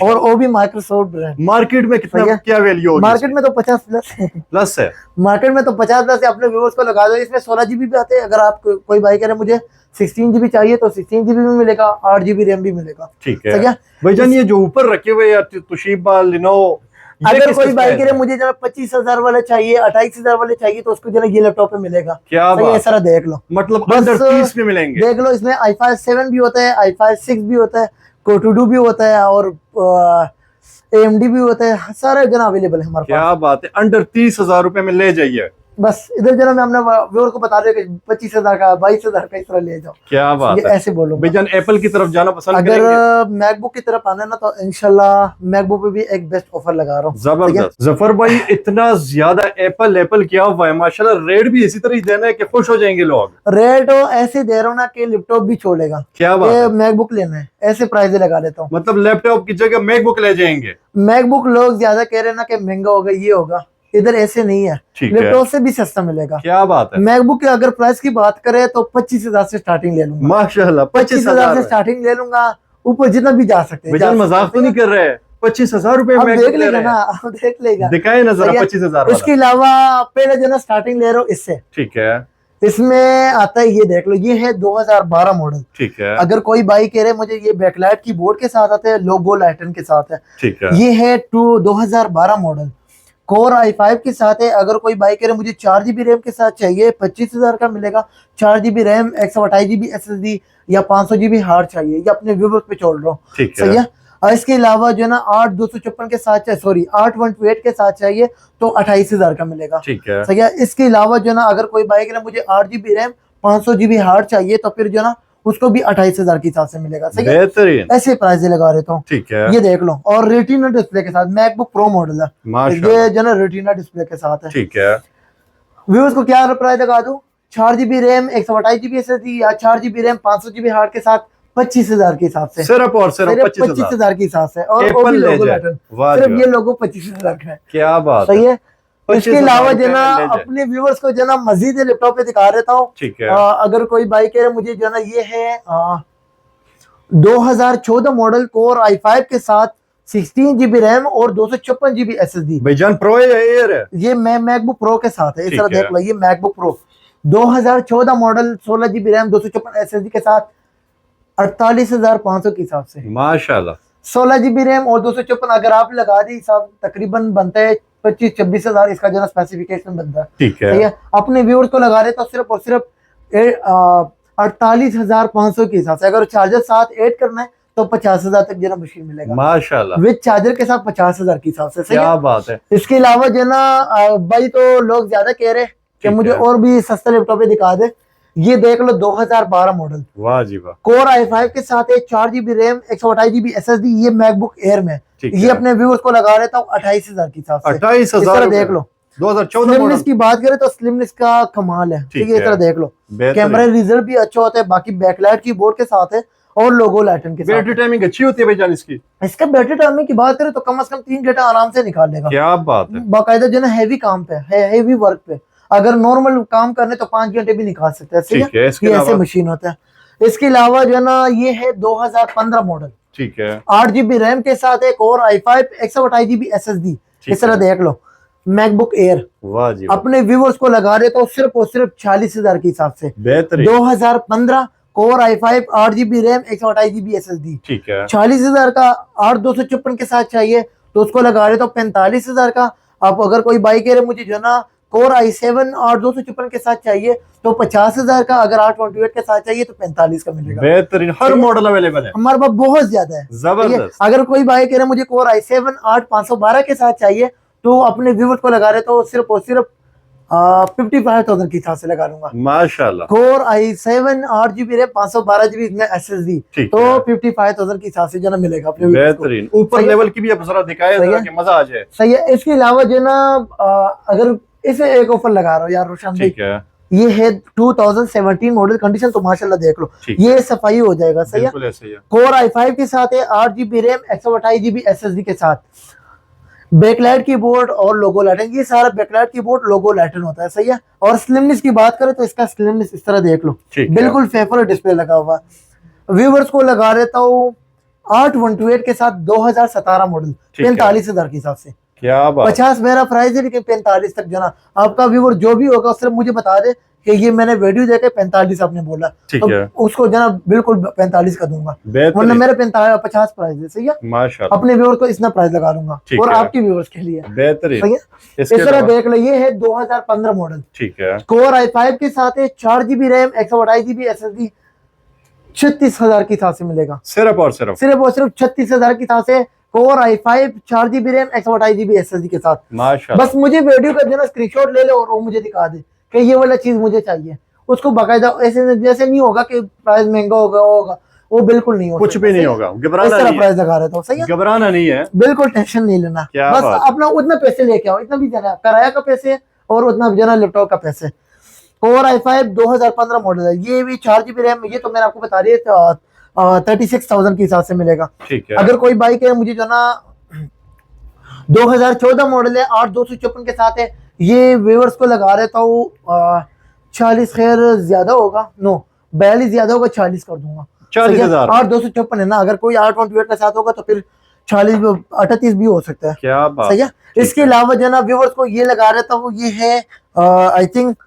और वो भी माइक्रोसॉफ्ट ब्रांड। मार्केट में कितना क्या वैल्यू होगी? मार्केट में तो 50 प्लस है। प्लस है मार्केट में तो 50 प्लस है। अपने व्यूअर्स को लगा दो। इसमें 16 GB भी आते हैं। अगर आप कोई भाई कह रहे मुझे 16 GB चाहिए तो 16 GB भी मिलेगा, 8 GB रैम भी मिलेगा। ठीक है। भाईजान ये जो ऊपर रखे हुए यार तुशिबा लिनोवो, अगर कोई भाई कह रहे मुझे जरा 25,000 वाले चाहिए, 28,000 वाले चाहिए तो उसको जो है ये लैपटॉप पे मिलेगा। क्या बात है। सारा देख लो, मतलब अंडर 30 में मिलेंगे। देख लो इसमें i5 7 भी होता है, i5 6 भी होता है, Core 2 भी होता है और AMD भी होता है। सारे जन अवेलेबल है हमारे पास। क्या बात है। अंडर 30,000 रुपए में ले जाइए। बस इधर जो मैं अपने व्यूअर को बता रहे कि 25,000 का 22,000 का इस तरह ले जाओ। क्या बात है। ऐसे बोलो भाईजान एप्पल की तरफ जाना पसंद अगर मैकबुक की तरफ आना ना तो इंशाल्लाह मैकबुक पे भी एक बेस्ट ऑफर लगा रहा हूँ। जबरदस्त। जफर भाई इतना ज्यादा एप्पल एप्पल किया हुआ है माशाल्लाह। रेट भी इसी तरह ही देना है कि खुश हो जाएंगे लोग। रेट ऐसे दे रहा हूँ ना कि लैपटॉप भी छोड़ेगा। क्या बात है। मैकबुक लेना है ऐसे प्राइस लगा देता हूँ। मतलब लैपटॉप की जगह मैकबुक ले जाएंगे। मैकबुक लोग ज्यादा कह रहे हैं ना कि महंगा होगा ये होगा, इधर ऐसे नहीं है। लैपटॉप से भी सस्ता मिलेगा। क्या बात है। मैकबुक की अगर प्राइस की बात करें तो 25,000 से स्टार्टिंग ले लूंगा। माशाल्लाह 25,000 से स्टार्टिंग ले लूंगा, ऊपर जितना भी जा सकते हैं। मजाक तो नहीं कर रहे हैं? 25,000 रुपए में देख लेगा ना, आप देख लेगा। दिखाए ना जरा 25,000। इसके अलावा पहले जो ना स्टार्टिंग ले रहा हूँ इससे। ठीक है। इसमें आता है ये देख लो, ये है 2012 मॉडल। ठीक है। अगर कोई भाई कह रहे मुझे ये बैकलाइट की बोर्ड के साथ आते हैं, लोगो लाइटन के साथ है। ठीक है। ये है 2012 मॉडल कोर i5 के साथ है। अगर कोई बाइक कह रहे मुझे 4 GB रैम के साथ चाहिए 25,000 का मिलेगा। 4 GB रैम 128 GB SSD या 500 GB हार्ड चाहिए, ये अपने व्यूअर्स पे छोड़ रहा हूँ। सही है। और इसके अलावा जो ना 8 के साथ चाहिए, सॉरी 8 के साथ चाहिए तो 28,000 का मिलेगा। ठीक है। सही है। इसके अलावा जो ना अगर कोई बाइक कह रहे मुझे 8 GB रैम 500 GB हार्ड चाहिए तो फिर जो ना उसको भी 28,000 के हिसाब से मिलेगा। सही है। बेहतरीन। ऐसे प्राइस लगा देता हूँ। ठीक है। ये देख लो, और रेटिना डिस्प्ले के साथ मैकबुक प्रो मॉडल है। ये जो ना रेटिना डिस्प्ले के साथ है। ठीक है। व्यूअर्स को क्या प्राइस लगा दूं? 4 GB रैम 128 GB SSD या 4 GB रैम 500 GB हार्ड के साथ 25,000 के हिसाब से। सिर्फ और सिर्फ 25,000 के हिसाब से। और वो भी लोगो पैटर्न, सिर्फ ये लोगो 25,000 का है। क्या बात सही है। इसके अलावा जो ना अपने व्यूअर्स को जो ना मजीद लैपटॉप पे दिखा देता हूँ। ठीक है। अगर कोई बाइक कह रहे मुझे जो ना ये है 2014 मॉडल कोर i5 के साथ 16 GB रैम और 256 GB SSD। भाईजान प्रो है या एयर है? ये मैकबुक प्रो के साथ है। इस तरह देख लो, ये MacBook pro 2014 model 16 GB RAM 256 SSD के साथ 48,500 के हिसाब से। माशाल्लाह। 16 GB रैम और 256 अगर आप लगा दी हिसाब तकरीबन बनता है 25-26,000 इसका जो स्पेसिफिकेशन बनता है। ठीक है। अपने व्यूअर्स को लगा रहे तो सिर्फ और सिर्फ 48,500 के हिसाब से। अगर चार्जर साथ ऐड करना है तो 50,000 तक जो ना मशीन मिलेगा माशाल्लाह। विद चार्जर के साथ 50,000 के हिसाब से। क्या बात है। इसके अलावा जो ना भाई तो लोग ज्यादा कह रहे हैं कि मुझे और भी सस्ता लैपटॉप दिखा दे। ये देख लो 2012 मॉडल। वाह जी वाह। कोर i5 के साथ है 4 GB रैम 128 GB SSD। ये मैकबुक एयर में। ये अपने व्यूअर्स को लगा रहता हूँ 28,000 के हिसाब से। 28,000 देख लो। 2014 स्लिमनेस की बात करें तो स्लिमनेस का कमाल है। ठीक है। इस तरह देख लो, कैमरा रिजल्ट भी अच्छा होता है। बाकी बैकलाइट की बोर्ड के साथ है और लोगो लाइटन के साथ। बैटरी टाइमिंग अच्छी होती है भाईजान इसकी? इसका बैटरी टाइमिंग की बात करें तो कम से कम 3 घंटा आराम से निकाल लेगा। क्या बात है। बाकायदा जो ना हैवी काम पे है, हैवी वर्क पे। अगर नॉर्मल काम करने तो 5 घंटे भी निकाल सकते हैं। ठीक है, इसके ये ऐसे अलावा? मशीन होता है। इसके अलावा जो है ना ये है 2015 मॉडल, ठीक है, 8 GB रैम के साथ एक और i5 128 GB SSD। इस तरह देख लो मैकबुक एयर। वाह जी वाह। अपने व्यूवर्स को लगा रहे तो सिर्फ और सिर्फ 40,000 के हिसाब से। बेहतरीन। 2015 core i5 8 GB RAM 128 GB SSD। ठीक है, 40,000 का 8256 के साथ चाहिए तो उसको लगा रहे तो 45,000 का। आप अगर कोई बाइक कह रहे मुझे जो ना कोर i7 8256 के साथ चाहिए तो 50,000 का। अगर 828 के साथ चाहिए तो 45 का मिलेगा। बेहतरीन, हर मॉडल अवेलेबल है हमारे पास बहुत ज्यादा है। जबरदस्त। अगर कोई बाइक कह रहे मुझे कोर i7 8512 के साथ चाहिए तो अपने व्यूवर्स को लगा रहे तो सिर्फ और सिर्फ 55,000 के हिसाब से लगा लूंगा। माशाल्लाह। Core i7 8 GB RAM 512 GB इसमें SSD तो 55,000 के हिसाब से जो ना मिलेगा अपने व्यूवर्स को। बेहतरीन। ऊपर लेवल की भी आप जरा दिखाए जरा कि मजा आ जाए। सही है। इसके अलावा जो ना अगर इसे एक ऑफर लगा रहा हूँ यार रोशन भाई, ठीक है, ये है 2017 मॉडल। कंडीशन तो माशाल्लाह देख लो, ये सफाई हो जाएगा। सही है। बिल्कुल ऐसे ही है। कोर i5 के साथ है 8 GB रैम 128 GB SSD के साथ। बैकलाइट कीबोर्ड और लोगो लाइटन, ये सारा बैकलाइट कीबोर्ड लोगो लाइटन होता है। सही है। और स्लिमनेस की बात करें तो इसका स्लिमनेस इस तरह देख लो, बिल्कुल फेफर डिस्प्ले लगा हुआ। व्यूवर्स को लगा रहता हूँ 8128 के साथ 2017 मॉडल 45,000 के हिसाब से। क्या बात। 50 मेरा प्राइस है लेकिन 45 तक जो ना आपका व्यूवर जो भी होगा सिर्फ मुझे बता दे कि ये मैंने वीडियो देखे 45 आपने बोला ठीक तो है, उसको जो ना बिल्कुल 45 का दूंगा, वरना मेरे 50 प्राइस है। सही है। माशाल्लाह। अपने व्यूवर को इतना प्राइस लगा दूंगा और आपके व्यूवर्स के लिए। बेहतरीन। सही है। इस तरह देख लो, ये है 2015 मॉडल। ठीक है, कोर i5 के साथ है 4 GB रैम 128 GB SSD 36,000 के हिसाब से मिलेगा। सिर्फ और सिर्फ 36,000 के हिसाब से core i5 4 GB RAM 128 GB SSD के साथ। माशाल्लाह। बस मुझे वीडियो का जो ना स्क्रीनशॉट ले ले और वो मुझे दिखा दे कि ये वाला चीज मुझे चाहिए। उसको बाकायदा ऐसे जैसे नहीं होगा कि प्राइस महंगा होगा, वो बिल्कुल नहीं होगा, कुछ भी नहीं होगा। घबराना इस तरह नहीं है, प्राइस लगा रहा था। सही है। घबराना नहीं है, बिल्कुल टेंशन नहीं लेना। क्या बस बात। अपना उतना पैसे लेके आओ, इतना भी जाना किराया का पैसे और उतना भी जाना लैपटॉप का पैसे। कोर i5 2015 मॉडल है, ये भी 4 GB रैम, ये तो मैंने आपको बता दिया 36,000 के हिसाब से मिलेगा। ठीक है। अगर कोई बाइक है मुझे जो ना 2014 मॉडल है 8256 के साथ है, ये व्यूअर्स को लगा रहता हूँ 40 खैर ज्यादा होगा, नो 42 ज्यादा होगा, 40 कर दूंगा। 40,000 8256 है ना, अगर कोई 828 के साथ होगा तो फिर 40 38 भी हो सकता है। क्या बात। सही है। इसके अलावा जो ना व्यूअर्स को ये लगा रहता हूँ, ये है आई थिंक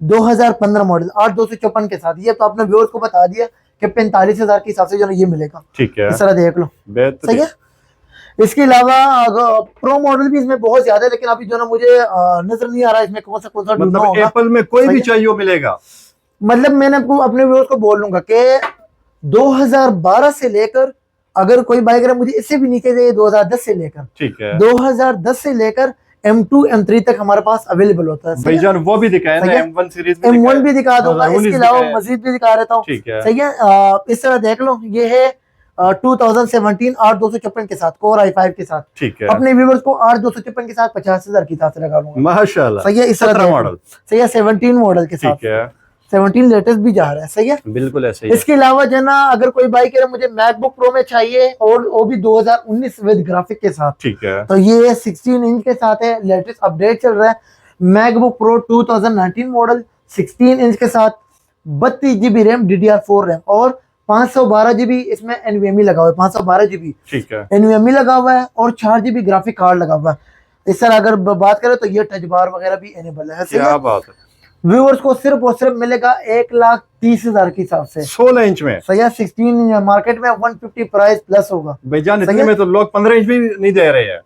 2015 मॉडल 8256 के साथ। ये तो आपने व्यूअर्स को बता दिया कि 45,000 के हिसाब से जो ना ये मिलेगा। ठीक है, इस तरह देख लो। सही है। इसके अलावा प्रो मॉडल भी इसमें बहुत ज्यादा है, लेकिन अभी जो ना मुझे नजर नहीं आ रहा इसमें कौन सा मतलब एप्पल में कोई भी चाहिए वो मिलेगा। मतलब मैंने आपको अपने व्यूअर्स को बोल लूंगा कि 2012 से लेकर अगर कोई बाइक मुझे इससे भी नीचे जाए 2010 से लेकर, ठीक है, 2010 से लेकर M2 M3 तक हमारे पास अवेलेबल होता है। भाईजान वो भी दिखाए ना, M1 सीरीज में M1 भी दिखा दूंगा, इसके अलावा मजीद भी दिखा रहता हूँ। सही है। इस तरह देख लो, ये है 2017 8256 के साथ कोर i5 के साथ। ठीक है। अपने व्यूअर्स को 8256 के साथ 50,000 की से लगा लूंगा। माशाल्लाह। सही है। इस तरह मॉडल। सही है। 17 मॉडल के साथ। ठीक है। 17 लेटेस्ट भी जा रहा है। सही है। बिल्कुल ऐसे ही। इसके अलावा जो ना अगर कोई बाइक है मुझे मैकबुक प्रो में चाहिए और वो भी 2019 विद ग्राफिक के साथ, ठीक है, तो ये 16 इंच के साथ है, लेटेस्ट अपडेट चल रहा है। मैकबुक प्रो 2019 मॉडल 16 इंच के साथ 32 GB रैम DDR4 रैम और 512 GB इसमें NVMe लगा हुआ है। 512 GB, ठीक है, NVMe लगा हुआ है और 4 GB ग्राफिक कार्ड लगा हुआ है। इस तरह अगर बात करें तो ये टच बार वगैरह भी एनेबल है। क्या बात है। व्यूअर्स को सिर्फ और सिर्फ मिलेगा 1,30,000 के हिसाब से 16 इंच में। सही है। 16 इंच मार्केट में 150 प्राइस प्लस होगा भाईजान। इतने में तो लोग 15 इंच भी नहीं दे रहे हैं।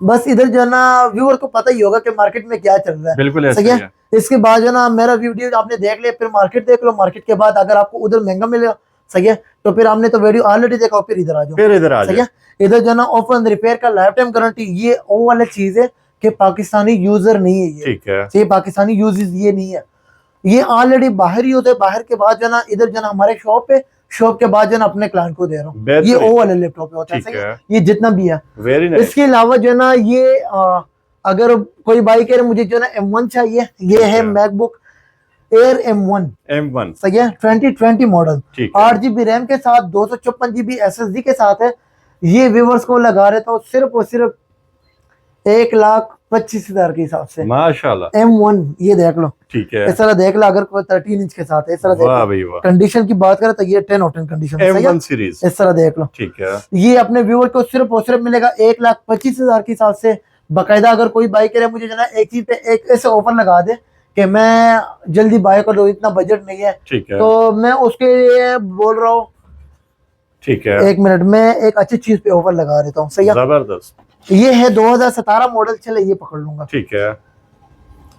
बस इधर जो ना व्यूअर को पता ही होगा कि मार्केट में क्या चल रहा है। बिल्कुल सही है। इसके बाद जो ना मेरा वीडियो आपने देख लिया, फिर मार्केट देख लो। मार्केट के बाद अगर आपको उधर महंगा मिलेगा, सही है, तो फिर आपने तो वीडियो ऑलरेडी देखा, फिर इधर आ जाओ। फिर इधर आ जाओ। सही है। इधर जो ना ओपन रिपेयर का लाइफ टाइम गारंटी, ये वो वाली चीज है कि पाकिस्तानी यूजर नहीं है ये। ठीक है। ये पाकिस्तानी यूजर्स ये नहीं है, ये ऑलरेडी बाहर ही होते हैं। बाहर के बाद जो ना इधर जो ना हमारे शॉप पे, शॉप के बाद जो ना अपने क्लाइंट को दे रहा हूँ। ये ओ वाले लैपटॉप होता है। ये जितना भी है। इसके अलावा जो ना ये अगर कोई बाइक है मुझे जो ना M1 चाहिए, ये है मैकबुक एयर M1। सही है। 2020 मॉडल 8 GB रैम के साथ 256 GB SSD के साथ है। ये व्यूअर्स को लगा रहे तो सिर्फ और सिर्फ 1,00,000 25,000 के हिसाब से। माशाल्लाह। M1 ये देख लो, ठीक है, इस तरह देख लो, अगर कोई 13 इंच के साथ है, इस तरह देख वाह लो। भाई वाह। कंडीशन की बात करें तो ये 10 और 10 कंडीशन है, सही है? M1 सीरीज, इस तरह देख लो। ठीक है, ये अपने व्यूअर को सिर्फ और सिर्फ मिलेगा 1,25,000 के हिसाब से। बाकायदा अगर कोई बाई करे, मुझे जो है एक चीज पे एक ऐसे ऑफर लगा दे कि मैं जल्दी बाय कर लूं, इतना बजट नहीं है, ठीक है, तो मैं उसके लिए बोल रहा हूँ ठीक है, 1 मिनट में एक अच्छी चीज पे ऑफर लगा देता हूँ, सही है? जबरदस्त। ये है 2017 मॉडल, चले ये पकड़ लूंगा। ठीक है,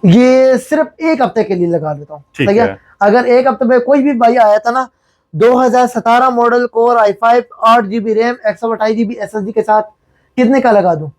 ये सिर्फ एक हफ्ते के लिए लगा देता हूँ, ठीक सही है? है। अगर एक हफ्ते में कोई भी भाई आया था ना, 2017 model core i5 8GB RAM 128GB SSD के साथ, कितने का लगा दूं?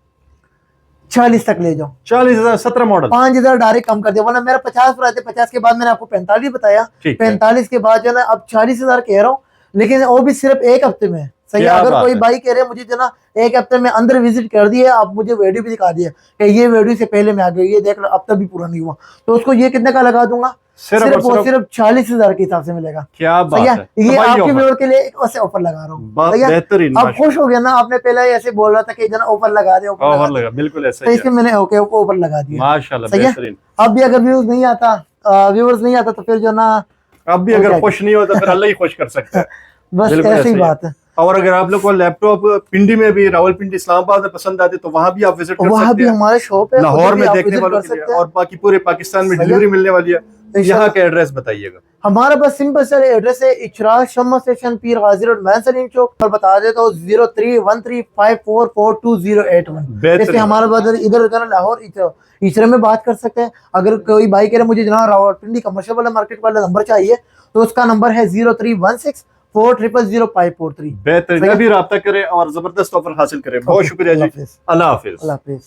40 तक ले जाओ। 40,000 17 मॉडल, 5,000 डायरेक्ट कम कर दिया, वरना मेरा 50 पर आते, 50 के बाद मैंने आपको 45 बताया, ठीक है। 45 के बाद जो है ना अब 40,000 कह रहा हूँ, लेकिन वो भी सिर्फ एक हफ्ते में, सही है? क्या अगर बात कोई है। भाई कह रहे हैं मुझे जो ना एक हफ्ते में अंदर विजिट कर दिए, आप मुझे वीडियो भी दिखा दिया कि ये वीडियो से पहले मैं आ गई, ये देख लो अब तक भी पूरा नहीं हुआ, तो उसको ये कितने का लगा दूंगा? सिर्फ और सिर्फ 40,000 के हिसाब से मिलेगा। क्या बात सही है, है? ये तबाही आपके ऑफर। व्यूअर के लिए एक ऐसे ऑफर लगा रहा हूँ, सही है? बेहतरीन, आप खुश हो गया ना? आपने पहले ऐसे बोल रहा था कि जना ऑफर लगा दे, ऑफर ऑफर लगा लगा, बिल्कुल ऐसा दे, तो ही इसके है। मैंने ओके ऑफर लगा दिया, माशाल्लाह, सही है? बेहतरीन। अब भी अगर व्यूज नहीं आता, व्यूअर्स नहीं आता, तो फिर जो ना अब भी अगर खुश नहीं होता फिर अल्लाह ही खुश कर सकता है। बस बिल्कुल ऐसी ऐसे ही बात है। और अगर आप लोग को लैपटॉप पिंडी में भी, रावलपिंडी इस्लामाबाद में पसंद आते तो वहां भी आप विजिट कर वहाँ सकते भी हैं। हमारे शॉप है, लाहौर उधर भी में आप देखने विजिट वालों कर के लिए, सकते हैं। और बाकी पूरे पाकिस्तान में सही है? डिलीवरी मिलने वाली है। इंशाल्लाह। यहाँ का एड्रेस बताइएगा। हमारा बस सिंपल सर एड्रेस है इचरा शम्मा स्टेशन, पीर गाजी रोड, मैन सलीम चौक। और बता देता हूँ 031354428081। बेहतरीन। इससे हमारा बदल इधर उधर लाहौर इचरे में बात कर सकते हैं। अगर कोई भाई कह रहे मुझे जनाब रावलपिंडी कमर्शियल वाला मार्केट वाला नंबर चाहिए, तो उसका नंबर है 0316400543। बेहतरीन, अभी रब्ता करें और जबरदस्त ऑफर हासिल करें। बहुत शुक्रिया जी, अल्लाह हाफिज। अल्लाह हाफिज। अल्लाह हाफिज।